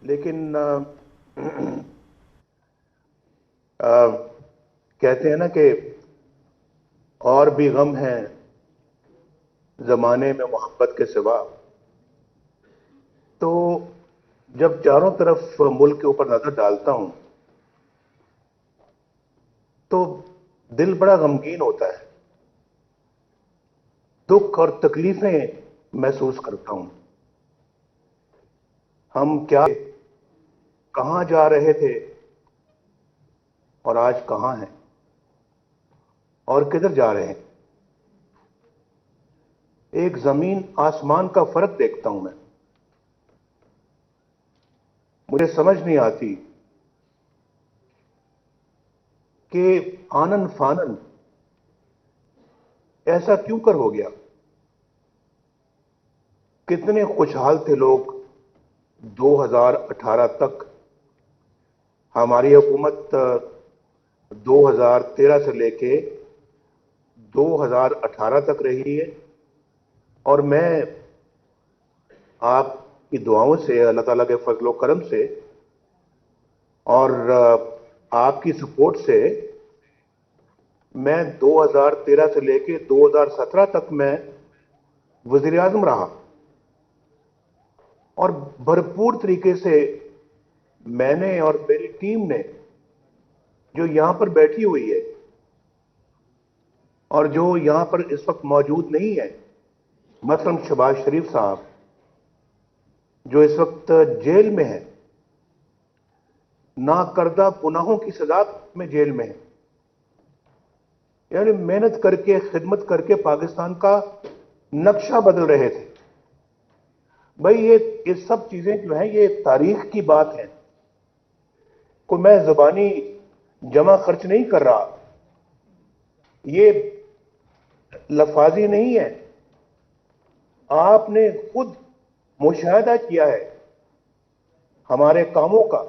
لیکن کہتے ہیں نا کہ اور بھی غم ہیں زمانے میں محبت کے سوا. تو جب چاروں طرف ملک کے اوپر نظر ڈالتا ہوں تو دل بڑا غمگین ہوتا ہے. دکھ اور تکلیفیں محسوس کرتا ہوں. ہم کیا کہاں جا رہے تھے اور آج کہاں ہیں اور کدھر جا رہے ہیں. ایک زمین آسمان کا فرق دیکھتا ہوں میں. مجھے سمجھ نہیں آتی کہ آنن فانن ایسا کیوں کر ہو گیا. کتنے خوشحال تھے لوگ 2018 تک. ہماری حکومت 2013 سے لے کے 2018 تک رہی ہے. اور میں آپ کی دعاؤں سے، اللہ تعالیٰ کے فضل و کرم سے اور آپ کی سپورٹ سے میں 2013 سے لے کے 2017 تک میں وزیر اعظم رہا. اور بھرپور طریقے سے میں نے اور میری ٹیم نے جو یہاں پر بیٹھی ہوئی ہے اور جو یہاں پر اس وقت موجود نہیں ہے، مثلا شہباز شریف صاحب جو اس وقت جیل میں ہے، ناکردہ گناہوں کی سزا میں جیل میں ہے، یعنی محنت کر کے خدمت کر کے پاکستان کا نقشہ بدل رہے تھے. بھائی یہ سب چیزیں جو ہیں یہ تاریخ کی بات ہے. کوئی میں زبانی جمع خرچ نہیں کر رہا، یہ لفاظی نہیں ہے. آپ نے خود مشاہدہ کیا ہے ہمارے کاموں کا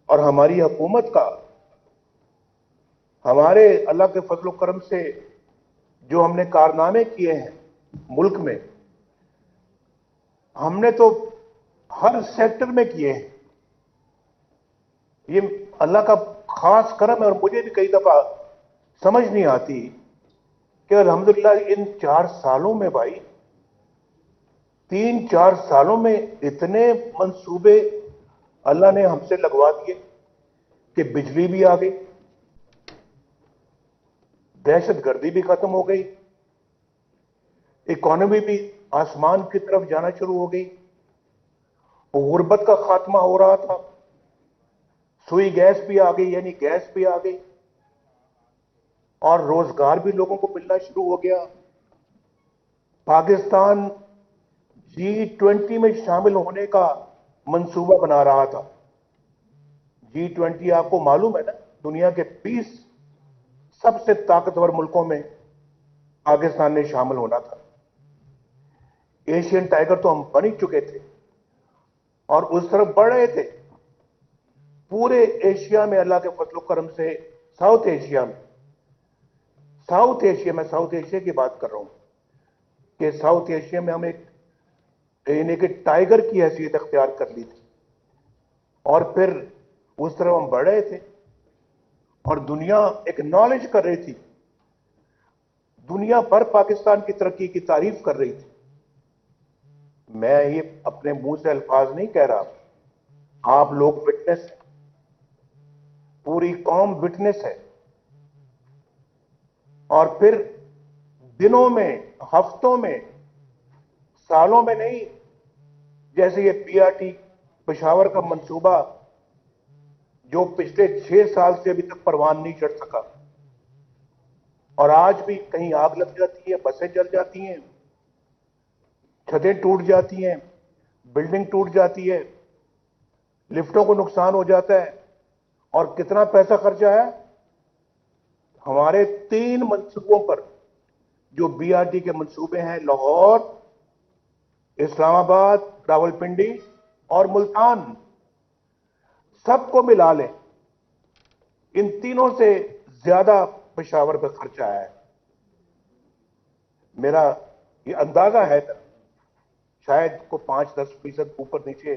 اور ہماری حکومت کا. ہمارے اللہ کے فضل و کرم سے جو ہم نے کارنامے کیے ہیں ملک میں، ہم نے تو ہر سیکٹر میں کیے ہیں. یہ اللہ کا خاص کرم ہے. اور مجھے بھی کئی دفعہ سمجھ نہیں آتی کہ الحمدللہ ان 4 سالوں میں بھائی 3-4 سالوں میں اتنے منصوبے اللہ نے ہم سے لگوا دیے کہ بجلی بھی آ گئی، دہشت گردی بھی ختم ہو گئی، اکانومی بھی آسمان کی طرف جانا شروع ہو گئی، غربت کا خاتمہ ہو رہا تھا، سوئی گیس بھی آ گئی، یعنی گیس بھی آ گئی، اور روزگار بھی لوگوں کو ملنا شروع ہو گیا. پاکستان G20 میں شامل ہونے کا منصوبہ بنا رہا تھا. G20 آپ کو معلوم ہے نا، دنیا کے 20 سب سے طاقتور ملکوں میں پاکستان نے شامل ہونا تھا. ایشین ٹائیگر تو ہم بن ہی چکے تھے اور اس طرف بڑھ رہے تھے. پورے ایشیا میں اللہ کے فضل و کرم سے ساؤتھ ایشیا میں ساؤتھ ایشیا کی بات کر رہا ہوں کہ ساؤتھ ایشیا میں ہم ایک یعنی کہ ٹائیگر کی حیثیت اختیار کر لی تھی. اور پھر اس طرف ہم بڑھ رہے تھے اور دنیا ایکنالج کر رہی تھی. دنیا بھر پاکستان کی ترقی کی تعریف کر رہی تھی. میں یہ اپنے منہ سے الفاظ نہیں کہہ رہا، آپ لوگ وٹنس ہیں، پوری قوم وٹنس ہے. اور پھر دنوں میں، ہفتوں میں، سالوں میں نہیں، جیسے یہ PRT پشاور کا منصوبہ جو پچھلے 6 سال سے ابھی تک پروان نہیں چڑھ سکا، اور آج بھی کہیں آگ لگ جاتی ہے، بسیں جل جاتی ہیں، چھتیں ٹوٹ جاتی ہیں، بلڈنگ ٹوٹ جاتی ہے، لفٹوں کو نقصان ہو جاتا ہے. اور کتنا پیسہ خرچہ ہے ہمارے 3 منصوبوں پر جو BRT کے منصوبے ہیں، لاہور، اسلام آباد، راولپنڈی اور ملتان، سب کو ملا لیں، ان تینوں سے زیادہ پشاور پہ خرچہ آیا ہے. میرا یہ اندازہ ہے، شاید کو 5-10% اوپر نیچے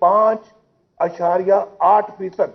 5.8%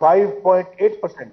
5.8%।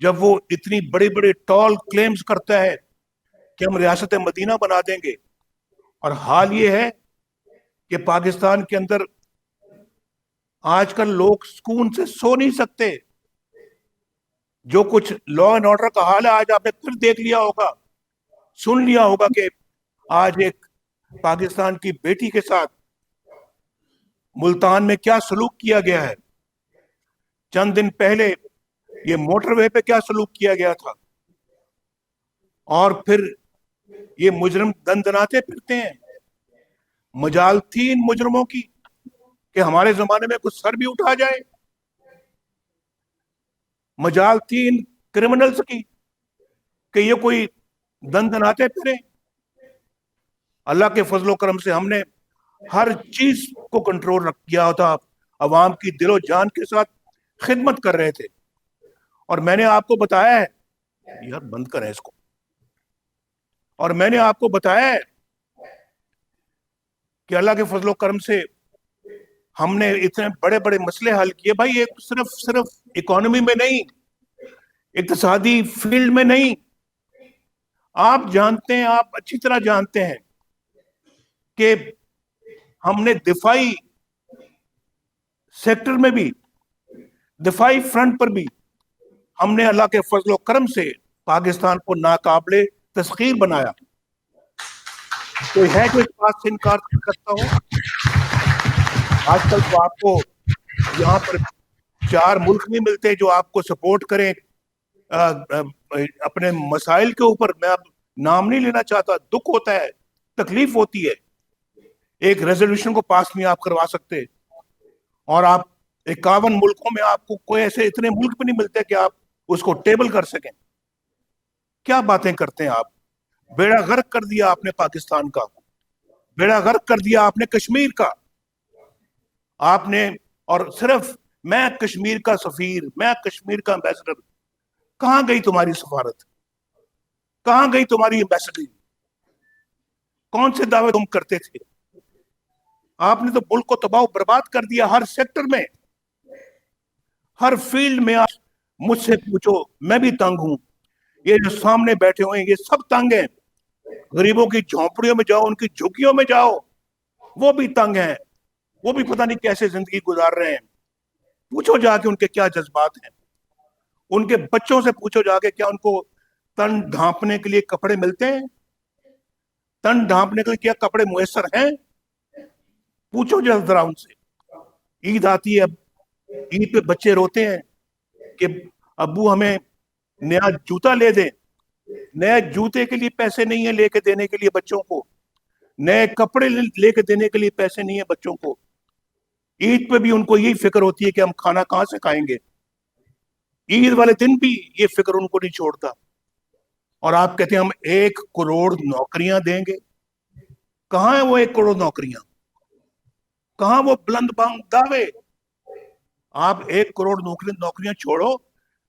جب وہ اتنی بڑی بڑی ٹال کلیمز کرتا ہے کہ ہم ریاست مدینہ بنا دیں گے، اور حال یہ ہے کہ پاکستان کے اندر آج کل لوگ سکون سے سو نہیں سکتے. جو کچھ لا اینڈ آرڈر کا حال ہے آج آپ نے پھر دیکھ لیا ہوگا، سن لیا ہوگا کہ آج ایک پاکستان کی بیٹی کے ساتھ ملتان میں کیا سلوک کیا گیا ہے. چند دن پہلے یہ موٹر وے پہ کیا سلوک کیا گیا تھا. اور پھر یہ مجرم دندناتے پھرتے ہیں. مجال تھی ان مجرموں کی کہ ہمارے زمانے میں کچھ سر بھی اٹھا جائے. مجال تھی ان کرمنلز کی کہ یہ کوئی دندناتے پھرے. اللہ کے فضل و کرم سے ہم نے ہر چیز کو کنٹرول رکھ کیا ہوتا، عوام کی دل و جان کے ساتھ خدمت کر رہے تھے. اور میں نے آپ کو بتایا ہے، یار بند کریں اس کو، اور میں نے آپ کو بتایا ہے کہ اللہ کے فضل و کرم سے ہم نے اتنے بڑے بڑے مسئلے حل کیے. بھائی ایک صرف اکانومی میں نہیں، اقتصادی فیلڈ میں نہیں. آپ جانتے ہیں، آپ اچھی طرح جانتے ہیں کہ ہم نے دفاعی سیکٹر میں بھی، دفاعی فرنٹ پر بھی ہم نے اللہ کے فضل و کرم سے پاکستان کو ناقابل تسخیر بنایا. کوئی ہے جو اس بات سے انکار کرتا ہو؟ آج کل تو آپ کو یہاں پر 4 ملک نہیں ملتے جو آپ کو سپورٹ کریں اپنے مسائل کے اوپر. میں اب نام نہیں لینا چاہتا، دکھ ہوتا ہے، تکلیف ہوتی ہے. ایک ریزولوشن کو پاس نہیں آپ کروا سکتے، اور آپ 51 ملکوں میں آپ کو کوئی ایسے اتنے ملک بھی نہیں ملتے کہ آپ اس کو ٹیبل کر سکیں. کیا باتیں کرتے ہیں آپ؟ بیڑا غرق کر دیا آپ نے پاکستان کا، بیڑا غرق کر دیا آپ نے کشمیر کا. آپ نے، اور صرف میں کشمیر کا سفیر، میں کشمیر کا امبیسڈر. کہاں گئی تمہاری سفارت؟ کہاں گئی تمہاری امبیسڈری؟ کون سے دعوے تم کرتے تھے؟ آپ نے تو ملک کو تباہ و برباد کر دیا ہر سیکٹر میں، ہر فیلڈ میں. آپ مجھ سے پوچھو، میں بھی تنگ ہوں. یہ جو سامنے بیٹھے ہوئے ہیں یہ سب تنگ ہیں. غریبوں کی جھونپڑیوں میں جاؤ، ان کی جھگیوں میں جاؤ، وہ بھی تنگ ہیں. وہ بھی پتہ نہیں کیسے زندگی گزار رہے ہیں. پوچھو جا کے ان کے کیا جذبات ہیں. ان کے بچوں سے پوچھو جا کے کیا ان کو تن ڈھانپنے کے لیے کپڑے ملتے ہیں؟ تن ڈھانپنے کے لیے کیا کپڑے میسر ہیں؟ پوچھو ذرا ان سے. عید آتی ہے، اب عید پہ بچے روتے ہیں کہ ابو ہمیں نیا جوتا لے دیں. نئے جوتے کے لیے پیسے نہیں ہیں لے کے دینے کے لیے بچوں کو. نئے کپڑے لے کے دینے کے لیے پیسے نہیں ہیں بچوں کو. عید پہ بھی ان کو یہی فکر ہوتی ہے کہ ہم کھانا کہاں سے کھائیں گے. عید والے دن بھی یہ فکر ان کو نہیں چھوڑتا. اور آپ کہتے ہیں ہم 1 کروڑ نوکریاں دیں گے. کہاں ہیں وہ 1 کروڑ نوکریاں؟ کہاں وہ بلند بانگ دعوے؟ آپ 1 کروڑ نوکریاں چھوڑو،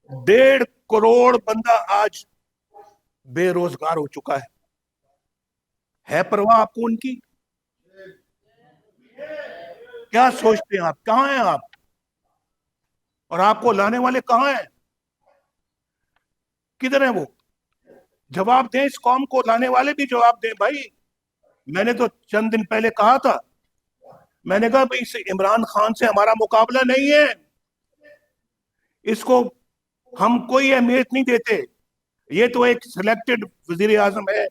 1.5 کروڑ بندہ آج بے روزگار ہو چکا ہے پرواہ آپ کو ان کی؟ کیا سوچتے ہیں آپ؟ کہاں ہیں آپ؟ اور آپ کو لانے والے کہاں ہیں؟ کدھر ہیں وہ؟ جواب دیں، اس قوم کو لانے والے بھی جواب دیں. بھائی میں نے تو چند دن پہلے کہا تھا، میں نے کہا بھائی عمران خان سے ہمارا مقابلہ نہیں ہے، اس کو ہم کوئی اہمیت نہیں دیتے. یہ تو ایک سلیکٹڈ وزیر اعظم ہے.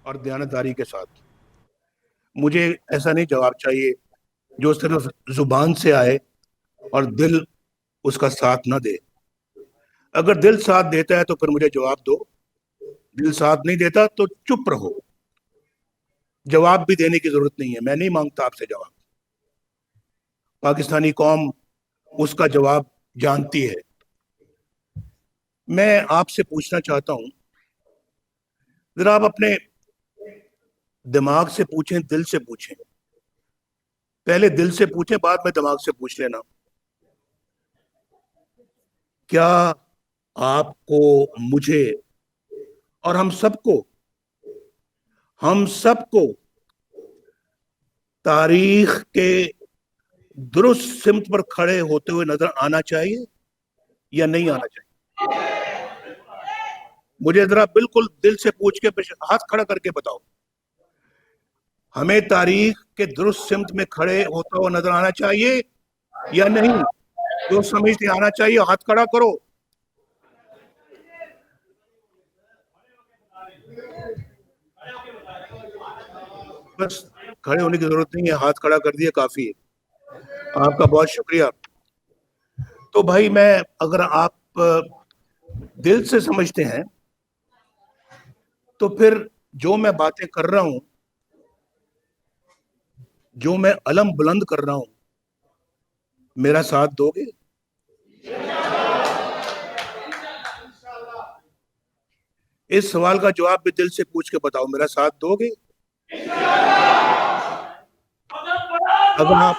اور دیانتداری کے ساتھ مجھے ایسا نہیں جواب چاہیے جو صرف زبان سے آئے اور دل اس کا ساتھ نہ دے. اگر دل ساتھ دیتا ہے تو پھر مجھے جواب دو، دل ساتھ نہیں دیتا تو چپ رہو. جواب بھی دینے کی ضرورت نہیں ہے، میں نہیں مانگتا آپ سے جواب. پاکستانی قوم اس کا جواب جانتی ہے. میں آپ سے پوچھنا چاہتا ہوں، ذرا آپ اپنے دماغ سے پوچھیں، دل سے پوچھیں. پہلے دل سے پوچھیں، بعد میں دماغ سے پوچھ لینا. کیا آپ کو، مجھے اور ہم سب کو تاریخ کے درست سمت پر کھڑے ہوتے ہوئے نظر آنا چاہیے؟ یا نہیں آنا چاہیے؟ مجھے ذرا بالکل دل سے پوچھ کے ہاتھ کھڑا کر کے بتاؤ. ہمیں تاریخ کے درست سمت میں کھڑے ہوتا ہوا نظر آنا چاہیے یا نہیں؟ جو سمجھتے آنا چاہیے ہاتھ کھڑا کرو. بس کھڑے ہونے کی ضرورت نہیں ہے, ہاتھ کھڑا کر دیا کافی ہے. آپ کا بہت شکریہ. تو بھائی میں اگر آپ دل سے سمجھتے ہیں تو پھر جو میں باتیں کر رہا ہوں, جو میں علم بلند کر رہا ہوں, میرا ساتھ دو گے؟ اس سوال کا جواب بھی دل سے پوچھ کے بتاؤ, میرا ساتھ دو گے؟ اگر آپ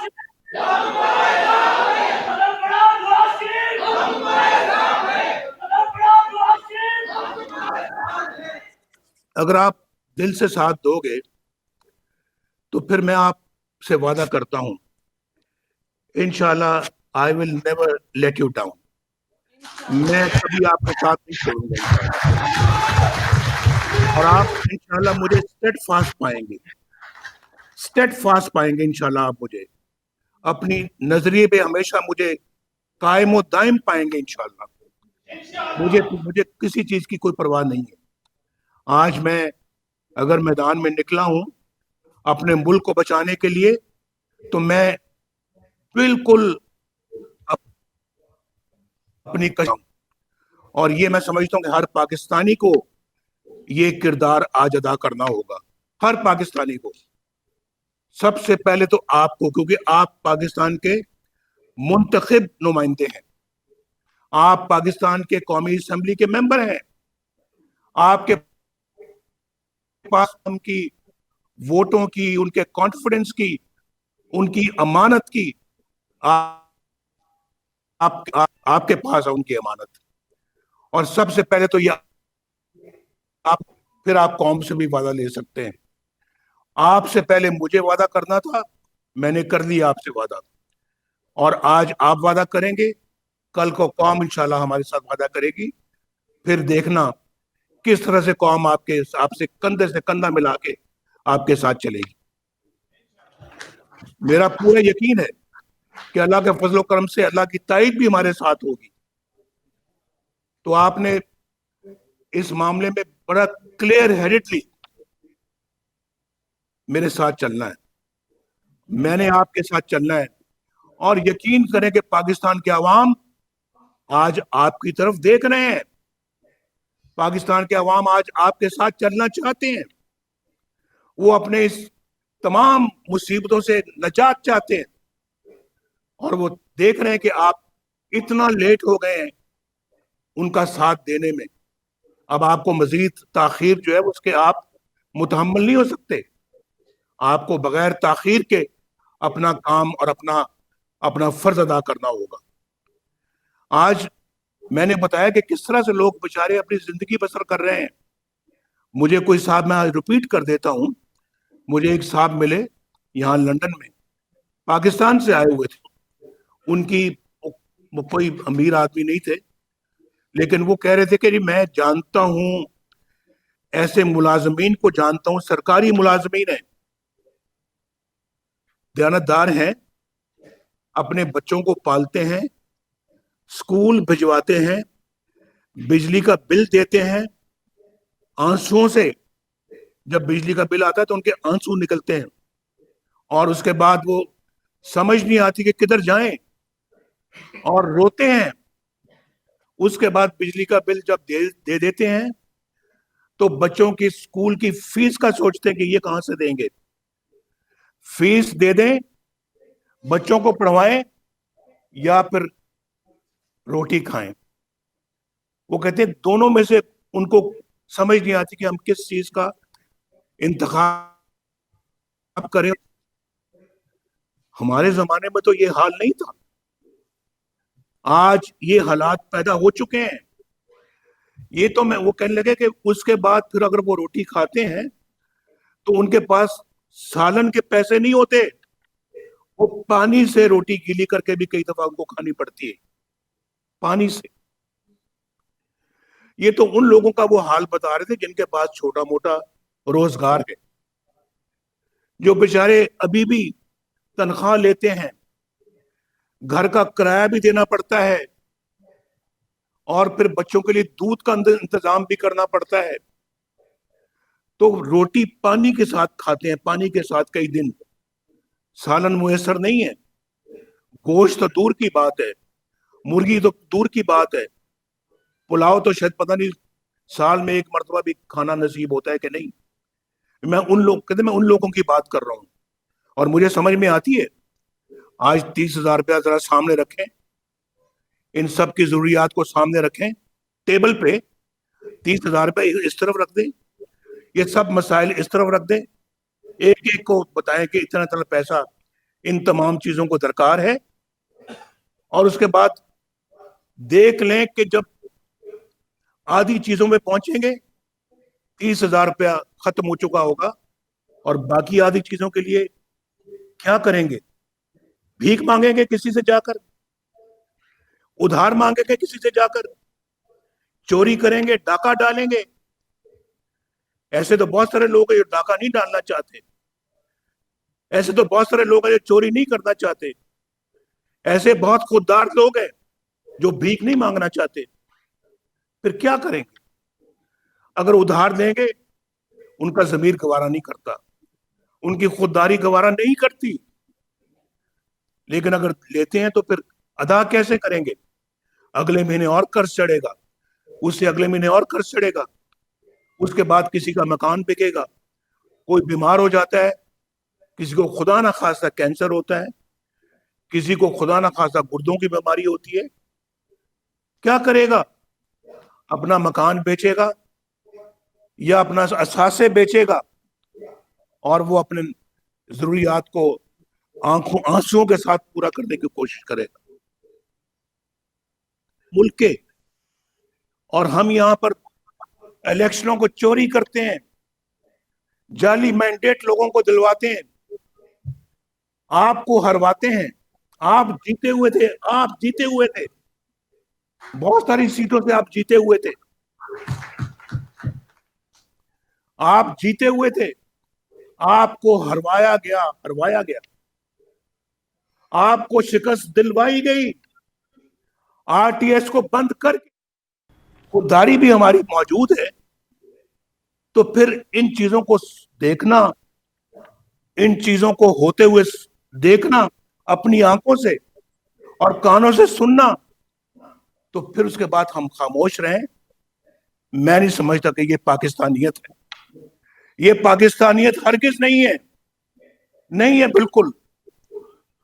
اگر آپ دل سے ساتھ دو گے تو پھر میں آپ سے وعدہ کرتا ہوں انشاءاللہ I will never let you down. میں کبھی آپ کا ساتھ نہیں چھوڑوں گا انشاءاللہ. اور آپ انشاءاللہ مجھے اسٹیڈ فاسٹ پائیں گے, اسٹیڈ فاسٹ پائیں گے انشاءاللہ. آپ مجھے اپنی نظریے پہ ہمیشہ مجھے قائم و دائم پائیں گے انشاءاللہ. مجھے کسی چیز کی کوئی پرواہ نہیں ہے. آج میں اگر میدان میں نکلا ہوں اپنے ملک کو بچانے کے لیے تو میں بالکل اپنی اور یہ میں سمجھتا ہوں کہ ہر پاکستانی کو یہ کردار آج ادا کرنا ہوگا. ہر پاکستانی کو, سب سے پہلے تو آپ کو, کیونکہ آپ پاکستان کے منتخب نمائندے ہیں, آپ پاکستان کے قومی اسمبلی کے ممبر ہیں, آپ کے پاس ان کی ووٹوں کی, ان کے کانفیڈنس کی, ان کی امانت کی, آپ کے پاس ہے ان کی امانت. اور سب سے پہلے تو یہ پھر آپ قوم سے بھی وعدہ لے سکتے ہیں. آپ سے پہلے مجھے وعدہ کرنا تھا, میں نے کر لیا آپ سے وعدہ, اور آج آپ وعدہ کریں گے, کل کو قوم انشاءاللہ ہمارے ساتھ وعدہ کرے گی. پھر دیکھنا کس طرح سے قوم آپ سے کندھے سے کندھا ملا کے آپ کے ساتھ چلے گی. میرا پورا یقین ہے کہ اللہ کے فضل و کرم سے اللہ کی تائید بھی ہمارے ساتھ ہوگی. تو آپ نے اس معاملے میں بڑا کلیئر ہیڈڈلی میرے ساتھ چلنا ہے, میں نے آپ کے ساتھ چلنا ہے. اور یقین کریں کہ پاکستان کے عوام آج آپ کی طرف دیکھ رہے ہیں, پاکستان کے عوام آج آپ کے ساتھ چلنا چاہتے ہیں. وہ اپنے اس تمام مصیبتوں سے نجات چاہتے ہیں, اور وہ دیکھ رہے ہیں کہ آپ اتنا لیٹ ہو گئے ہیں ان کا ساتھ دینے میں. اب آپ کو مزید تاخیر جو ہے اس کے آپ متحمل نہیں ہو سکتے. آپ کو بغیر تاخیر کے اپنا کام اور اپنا فرض ادا کرنا ہوگا. آج میں نے بتایا کہ کس طرح سے لوگ بیچارے اپنی زندگی بسر کر رہے ہیں. مجھے کوئی صاحب, میں آج ریپیٹ کر دیتا ہوں, مجھے ایک صاحب ملے یہاں لندن میں, پاکستان سے آئے ہوئے تھے. ان کی کوئی امیر آدمی نہیں تھے, لیکن وہ کہہ رہے تھے کہ میں جانتا ہوں, ایسے ملازمین کو جانتا ہوں, سرکاری ملازمین ہیں, دیانتدار ہیں, اپنے بچوں کو پالتے ہیں, اسکول بھجواتے ہیں, بجلی کا بل دیتے ہیں, آنسوؤں سے جب بجلی کا بل آتا ہے تو ان کے آنسو نکلتے ہیں, اور اس کے بعد وہ سمجھ نہیں آتی کہ کدھر جائیں اور روتے ہیں. اس کے بعد بجلی کا بل جب دے دیتے ہیں تو بچوں کی اسکول کی فیس کا سوچتے ہیں کہ یہ کہاں سے دیں گے. فیس دے دیں, بچوں کو پڑھوائیں, یا پھر روٹی کھائیں. وہ کہتے ہیں دونوں میں سے ان کو سمجھ نہیں آتی کہ ہم کس چیز کا انتخاب کریں. ہمارے زمانے میں تو یہ حال نہیں تھا, آج یہ حالات پیدا ہو چکے ہیں. یہ تو وہ کہنے لگے کہ اس کے بعد پھر اگر وہ روٹی کھاتے ہیں تو ان کے پاس سالن کے پیسے نہیں ہوتے, وہ پانی سے روٹی گیلی کر کے بھی کئی دفعہ ان کو کھانی پڑتی ہے, پانی سے. یہ تو ان لوگوں کا وہ حال بتا رہے تھے جن کے پاس چھوٹا موٹا روزگار ہے، جو بیچارے ابھی بھی تنخواہ لیتے ہیں، گھر کا کرایہ بھی دینا پڑتا ہے، اور پھر بچوں کے لیے دودھ کا انتظام بھی کرنا پڑتا ہے، تو روٹی پانی کے ساتھ کھاتے ہیں، پانی کے ساتھ کئی دن، سالن میسر نہیں ہے، گوشت تو دور کی بات ہے، مرغی تو دور کی بات ہے، پلاؤ تو شاید پتہ نہیں سال میں ایک مرتبہ بھی کھانا نصیب ہوتا ہے کہ نہیں۔ میں ان لوگوں کی بات کر رہا ہوں، اور مجھے سمجھ میں آتی ہے۔ آج 30,000 روپیہ ذرا سامنے رکھیں، ان سب کی ضروریات کو سامنے رکھیں ٹیبل پہ، 30,000 روپے اس طرف رکھ دیں، یہ سب مسائل اس طرف رکھ دیں، ایک ایک کو بتائیں کہ اتنا اتنا پیسہ ان تمام چیزوں کو درکار ہے، اور اس کے بعد دیکھ لیں کہ جب آدھی چیزوں میں پہنچیں گے 30,000 روپیہ ختم ہو چکا ہوگا، اور باقی آدھی چیزوں کے لیے کیا کریں گے؟ بھیک مانگیں گے کسی سے جا کر، ادھار مانگیں گے کسی سے جا کر، چوری کریں گے، ڈاکہ ڈالیں گے۔ ایسے تو بہت سارے لوگ ہیں جو ڈاکہ نہیں ڈالنا چاہتے، ایسے تو بہت سارے لوگ ہیں جو چوری نہیں کرنا چاہتے، ایسے بہت خوددار لوگ ہیں جو بھیک نہیں مانگنا چاہتے۔ پھر کیا کریں گے؟ اگر ادھار دیں گے ان کا ضمیر گوارا نہیں کرتا، ان کی خودداری گوارا نہیں کرتی، لیکن اگر لیتے ہیں تو پھر ادا کیسے کریں گے؟ اگلے مہینے اور قرض چڑھے گا، اس سے اگلے مہینے اور قرض چڑھے گا، اس کے بعد کسی کا مکان بکے گا، کوئی بیمار ہو جاتا ہے، کسی کو خدا نہ خواستہ کینسر ہوتا ہے، کسی کو خدا نہ خواستہ گردوں کی بیماری ہوتی ہے، کیا کرے گا؟ اپنا مکان بیچے گا یا اپنا اثاثے بیچے گا، اور وہ اپنے ضروریات کو آنسوؤں کے ساتھ پورا کرنے کی کوشش کرے گا۔ ملک کے، اور ہم یہاں پر الیکشنوں کو چوری کرتے ہیں، جعلی مینڈیٹ لوگوں کو دلواتے ہیں، آپ کو ہرواتے ہیں۔ آپ جیتے ہوئے تھے، آپ جیتے ہوئے تھے، بہت ساری سیٹوں سے آپ جیتے ہوئے تھے، آپ جیتے ہوئے تھے، آپ کو ہروایا گیا، ہروایا گیا، آپ کو شکست دلوائی گئی، آر ٹی ایس کو بند کر کے خودداری بھی ہماری موجود ہے۔ تو پھر ان چیزوں کو دیکھنا، ان چیزوں کو ہوتے ہوئے دیکھنا اپنی آنکھوں سے اور کانوں سے سننا، تو پھر اس کے بعد ہم خاموش رہیں، میں نہیں سمجھتا کہ یہ پاکستانیت ہے۔ یہ پاکستانیت ہرگز نہیں ہے، نہیں ہے بالکل۔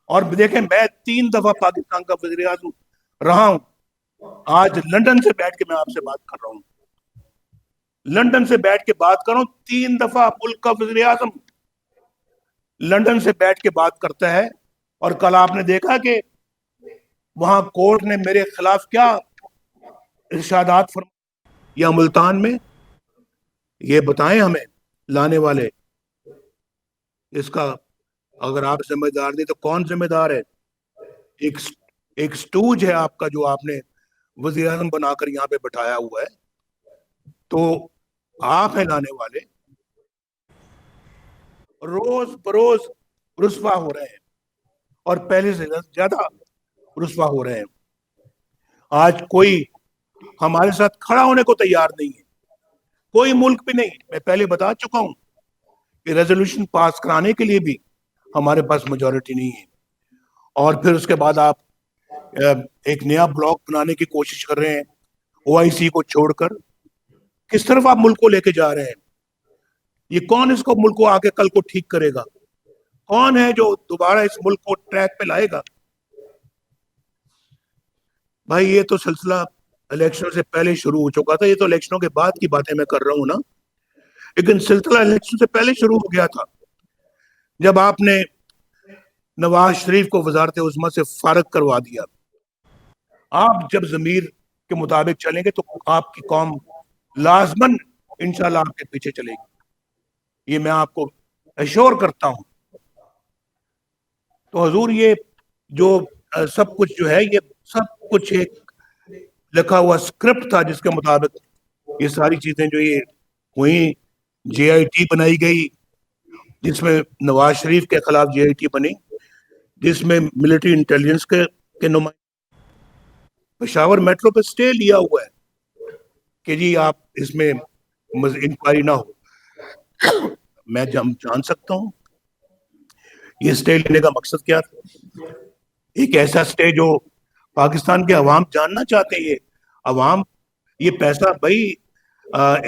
اور دیکھیں، میں 3 دفعہ پاکستان کا وزیر اعظم رہا ہوں، آج لندن سے بیٹھ کے میں آپ سے بات کر رہا ہوں، لندن سے بیٹھ کے بات کر رہا ہوں، 3 دفعہ ملک کا وزیر اعظم لندن سے بیٹھ کے بات کرتا ہے، اور کل آپ نے دیکھا کہ وہاں کورٹ نے میرے خلاف کیا ارشادات فرمائے، یا ملتان میں، یہ بتائیں ہمیں لانے والے اس کا، اگر آپ ذمہ دار نہیں تو کون ذمہ دار ہے؟ ایک سٹوج ہے آپ کا جو آپ نے وزیر اعظم بنا کر یہاں پہ بٹھایا ہوا ہے، تو آپ ہیں لانے والے۔ روز بروز رسوا ہو رہے ہیں، اور پہلے سے زیادہ رسوا ہو رہے ہیں۔ آج کوئی ہمارے ساتھ کھڑا ہونے کو تیار نہیں ہے، کوئی ملک بھی نہیں۔ میں پہلے بتا چکا ہوں کہ ریزولوشن پاس کرانے کے لیے بھی ہمارے پاس میجورٹی نہیں ہے، اور پھر اس کے بعد آپ ایک نیا بلاک بنانے کی کوشش کر رہے ہیں او آئی سی کو چھوڑ کر۔ کس طرف آپ ملک کو لے کے جا رہے ہیں؟ یہ کون اس کو ملک کو آگے کل کو ٹھیک کرے گا؟ کون ہے جو دوبارہ اس ملک کو ٹریک پہ لائے گا؟ بھائی یہ تو سلسلہ الیکشن سے پہلے شروع ہو چکا تھا، یہ تو الیکشنوں کے بعد کی باتیں میں کر رہا ہوں نا، لیکن سلسلہ الیکشن سے پہلے شروع ہو گیا تھا، جب آپ نے نواز شریف کو وزارت عظمیٰ سے فارغ کروا دیا۔ آپ جب ضمیر کے مطابق چلیں گے تو آپ کی قوم لازماً انشاءاللہ آپ کے پیچھے چلے گی، یہ میں آپ کو ایشور کرتا ہوں۔ تو حضور یہ جو سب کچھ جو ہے، یہ سب کچھ ایک لکھا ہوا اسکرپٹ تھا جس کے مطابق یہ ساری چیزیں جو یہ ہوئی، جے آئی ٹی بنائی گئی جس میں نواز شریف کے خلاف جے آئی ٹی بنی، جس میں ملٹری انٹیلیجنس کے نمائندے، پشاور میٹرو پہ سٹے لیا ہوا ہے کہ جی آپ اس میں انکوائری نہ ہو. میں جان سکتا ہوں یہ سٹے لینے کا مقصد کیا تھا. ایک ایسا سٹے جو پاکستان کے عوام جاننا چاہتے ہیں. یہ عوام، یہ پیسہ بھائی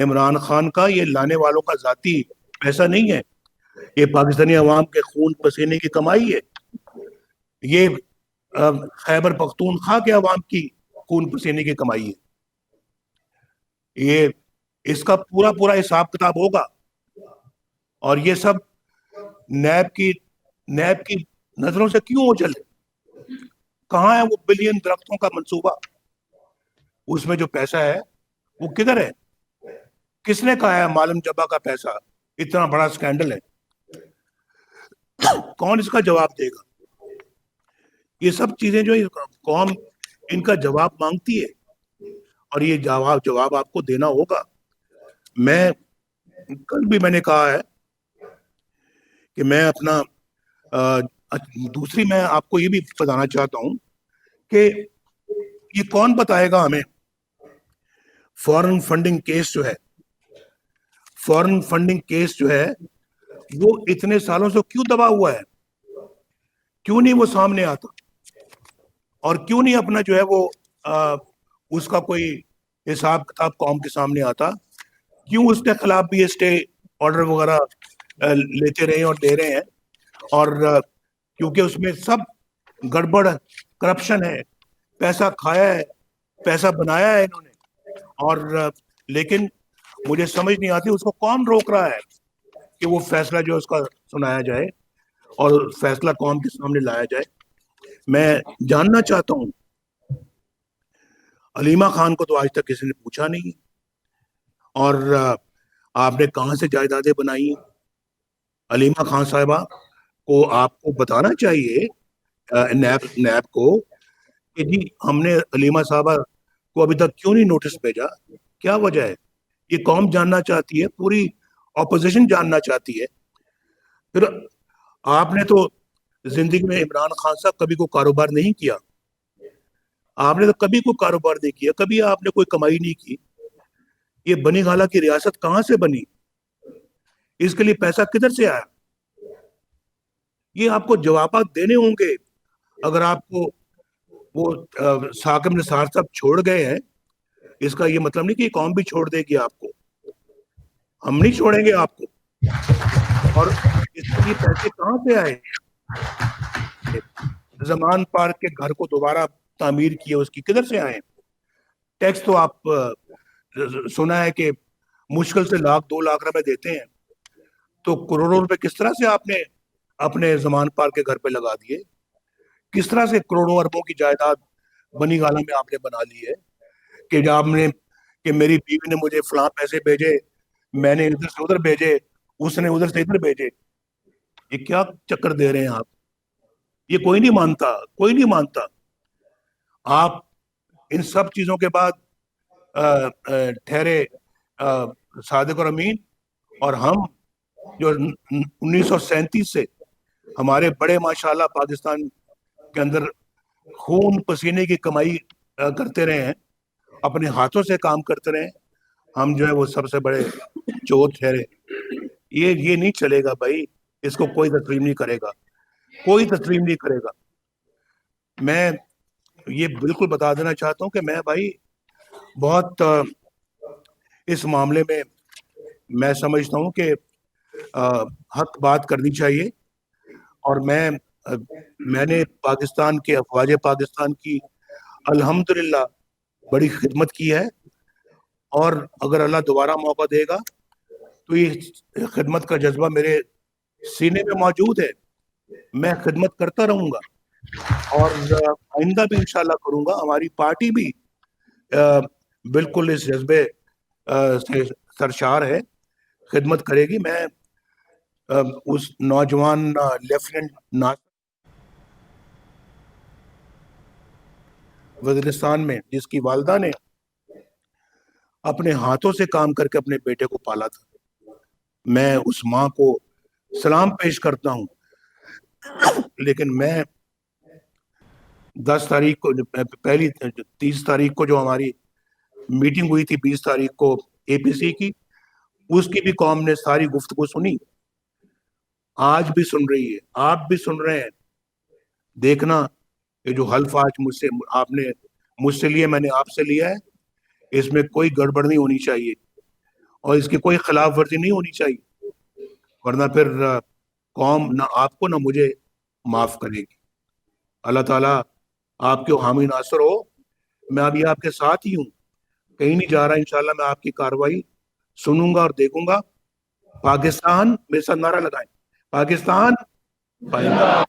عمران خان کا، یہ لانے والوں کا ذاتی پیسہ نہیں ہے، یہ پاکستانی عوام کے خون پسینے کی کمائی ہے. یہ خیبر پختونخوا کے عوام کی خون پسینے کی کمائی ہے. یہ اس کا پورا پورا حساب کتاب ہوگا. اور یہ سب نیب کی نظروں سے کیوں اوجھل ہے؟ کہاں ہے وہ بلین درختوں کا منصوبہ؟ اس میں جو پیسہ ہے وہ کدھر ہے؟ کس نے کہا ہے معلوم جبا کا پیسہ؟ اتنا بڑا سکینڈل ہے، کون اس کا جواب دے گا؟ یہ سب چیزیں جو قوم ان کا جواب مانگتی ہے، اور یہ جواب آپ کو دینا ہوگا. میں کل بھی میں نے کہا ہے کہ میں اپنا دوسری میں آپ کو یہ بھی بتانا چاہتا ہوں کہ یہ کون بتائے گا ہمیں فورن فنڈنگ کیس جو ہے وہ اتنے سالوں سے کیوں دبا ہوا ہے؟ کیوں نہیں وہ سامنے آتا؟ اور کیوں نہیں اپنا جو ہے وہ اس کا کوئی حساب کتاب قوم کے سامنے آتا؟ کیوں اس کے خلاف بھی اسٹے آرڈر وغیرہ لیتے رہے اور دے رہے ہیں؟ اور کیونکہ اس میں سب گڑبڑ کرپشن ہے، پیسہ کھایا ہے، پیسہ بنایا ہے انہوں نے. اور لیکن مجھے سمجھ نہیں آتی اس کو کون روک رہا ہے کہ وہ فیصلہ جو اس کا سنایا جائے اور فیصلہ قوم کے سامنے لایا جائے. میں جاننا چاہتا ہوں، علیمہ خان کو تو آج تک کسی نے پوچھا نہیں، اور آپ نے کہاں سے جائیدادیں بنائی؟ علیمہ خان صاحبہ کو آپ کو بتانا چاہیے، نیب کو، کہ جی ہم نے علیمہ صاحبہ کو ابھی تک کیوں نہیں نوٹس بھیجا؟ کیا وجہ ہے؟ یہ قوم جاننا چاہتی ہے، پوری اپوزیشن جاننا چاہتی ہے. پھر آپ نے تو زندگی میں عمران خان صاحب کبھی کوئی کاروبار نہیں کیا، آپ نے تو کبھی کوئی کاروبار نہیں کیا، کبھی آپ نے کوئی کمائی نہیں کی. یہ بنی گالہ کی ریاست کہاں سے بنی؟ اس کے لیے پیسہ کدھر سے آیا؟ یہ آپ کو جوابات دینے ہوں گے. اگر آپ کو وہ ثاقب نثار صاحب چھوڑ گئے ہیں، اس کا یہ مطلب نہیں کہ قوم بھی چھوڑ دے گی آپ کو. ہم نہیں چھوڑیں گے آپ کو. اور اس کے لیے پیسے کہاں سے آئے؟ زمان پارک کے گھر کو دوبارہ تعمیر کیے، اس کی کدھر سے آئے؟ ٹیکس تو آپ سنا ہے کہ مشکل سے 1,00,000-2,00,000 روپے دیتے ہیں، تو کروڑوں روپے کس طرح سے آپ نے اپنے زمان پارک کے گھر پہ لگا دیے؟ کس طرح سے کروڑوں اربوں کی جائیداد بنی گالہ میں آپ نے بنا لی ہے کہ جب آپ نے کہ میری بیوی نے مجھے فلاں پیسے بھیجے، میں نے ادھر سے ادھر بھیجے، اس نے ادھر سے ادھر بھیجے. یہ کیا چکر دے رہے ہیں آپ؟ یہ کوئی نہیں مانتا، کوئی نہیں مانتا. آپ ان سب چیزوں کے بعد ٹھہرے صادق اور امین، اور ہم جو 1937 سے ہمارے بڑے ماشاءاللہ پاکستان کے اندر خون پسینے کی کمائی کرتے رہے ہیں، اپنے ہاتھوں سے کام کرتے رہے ہیں، ہم جو ہے وہ سب سے بڑے چور ٹھہرے. یہ نہیں چلے گا بھائی، اس کو کوئی تسلیم نہیں کرے گا، کوئی تسلیم نہیں کرے گا. میں یہ بالکل بتا دینا چاہتا ہوں کہ میں بھائی بہت اس معاملے میں سمجھتا ہوں کہ حق بات کرنی چاہیے. اور میں نے پاکستان کے افواج پاکستان کی الحمدللہ بڑی خدمت کی ہے، اور اگر اللہ دوبارہ موقع دے گا تو یہ خدمت کا جذبہ میرے سینے میں موجود ہے. میں خدمت کرتا رہوں گا، اور آئندہ بھی انشاءاللہ کروں گا. ہماری پارٹی بھی بالکل اس جذبے سے سرشار ہے، خدمت کرے گی. میں اس نوجوان لیفٹیننٹ ناصر وزیرستان میں، جس کی والدہ نے اپنے ہاتھوں سے کام کر کے اپنے بیٹے کو پالا تھا. میں اس ماں کو سلام پیش کرتا ہوں. لیکن میں 10 تاریخ کو پہلی 30 تاریخ کو جو ہماری میٹنگ ہوئی تھی 20 تاریخ کو اے پی سی کی, اس کی بھی قوم نے ساری گفتگو سنی, آج بھی سن رہی ہے, آپ بھی سن رہے ہیں. دیکھنا یہ جو حلف آج آپ نے مجھ سے لیا, میں نے آپ سے لیا ہے, اس میں کوئی گڑبڑ نہیں ہونی چاہیے اور اس کی کوئی خلاف ورزی نہیں ہونی چاہیے, ورنہ پھر قوم نہ آپ کو نہ مجھے معاف کرے گی. اللہ تعالیٰ آپ کے حامی ناصر ہو. میں ابھی آپ کے ساتھ ہی ہوں, کہیں نہیں جا رہا. انشاءاللہ میں آپ کی کارروائی سنوں گا اور دیکھوں گا. پاکستان, میرے ساتھ نعرہ لگائیں, پاکستان پائندہ.